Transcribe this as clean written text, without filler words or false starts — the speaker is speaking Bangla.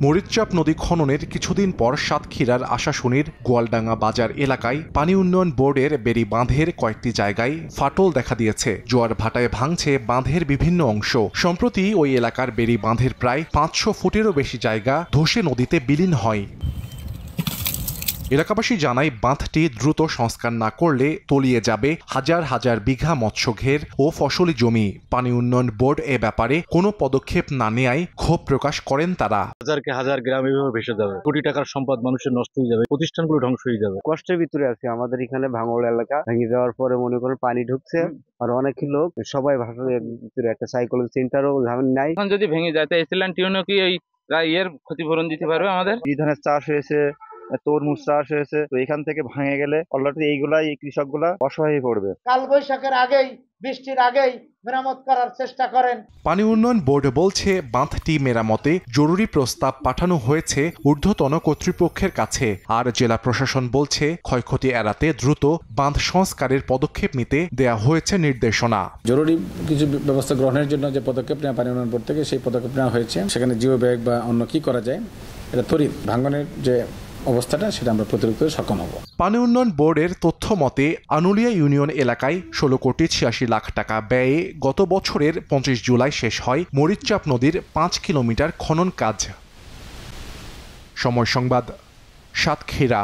মরিচচাপ নদী খননের কিছুদিন পর সাতক্ষীরার আশাশুনির গোয়ালডাঙ্গা বাজার এলাকায় পানি উন্নয়ন বোর্ডের বেড়ি বাঁধের কয়েকটি জায়গায় ফাটল দেখা দিয়েছে। জোয়ার ভাটায় ভাঙছে বাঁধের বিভিন্ন অংশ। সম্প্রতি ওই এলাকার বেড়ি বাঁধের প্রায় 500 ফুটেরও বেশি জায়গা ধসে নদীতে বিলীন হয়। এলাকাবাসী জানায়, বাঁধটি দ্রুত সংস্কার না করলে তলিয়ে যাবে হাজার হাজার বিঘা মৎস্যঘের ও ফসলি জমি। পানি উন্নয়ন বোর্ড এ ব্যাপারে কোনো পদক্ষেপ না নেয়ায় ক্ষোভ প্রকাশ করেন তারা। হাজারকে হাজার গ্রাম এভাবে ভেসে যাবে, কোটি টাকার সম্পদ মানুষের নষ্ট হয়ে যাবে, প্রতিষ্ঠানগুলো ধ্বংস হয়ে যাবে। কষ্টের ভিতরে আছে আমাদের এখানে ভাঙড় এলাকা ভেঙে যাওয়ার পরে মনে করেন পানি ঢুকছে, আর অনেক লোক সবাই ভাষার ভিতরে একটা সাইকোলজি সেন্টারও নাই। এখন যদি ভেঙে যায় তাই এসিল্যান্ড টিউনও কি এই এর ক্ষতিপূরণ দিতে পারবে আমাদের? এই ধরনের চাষ হয়েছে, তরমুজ চাষ হয়েছে, তো এখান থেকে ভাঙে গেলে অলরেডি এইগুলাই এই কৃষকগুলা অসহায় হয়ে পড়বে। কাল বৈশাখের আগেই, বৃষ্টির আগেই মেরামত করার চেষ্টা করেন। পানি উন্নয়ন বোর্ড বলছে, বাঁধটি মেরামতে জরুরি প্রস্তাব পাঠানো হয়েছে ঊর্ধ্বতন কর্তৃপক্ষের কাছে। আর জেলা প্রশাসন বলছে, ক্ষয়ক্ষতি এড়াতে দ্রুত বাঁধ সংস্কারের পদক্ষেপ নিতে দেয়া হয়েছে নির্দেশনা। জরুরি কিছু ব্যবস্থা গ্রহণের জন্য যে পদক্ষেপ নেওয়া পানি উন্নয়ন বোর্ড থেকে, সেই পদক্ষেপ নেওয়া হয়েছে। সেখানে জিও ব্যাগ বা অন্য কি করা যায়, এটা তড়িৎ ভাঙনের যে অবস্থাটা সেটা আমরা প্রতিরোধ করে সক্ষম হব। পানি উন্নয়ন বোর্ডের তথ্য মতে, আনুলিয়া ইউনিয়ন এলাকায় 16,86,00,000 টাকা ব্যয়ে গত বছরের 25 জুলাই শেষ হয় মরিচচাপ নদীর 5 কিলোমিটার খনন কাজ। সময় সংবাদ, সাতক্ষীরা।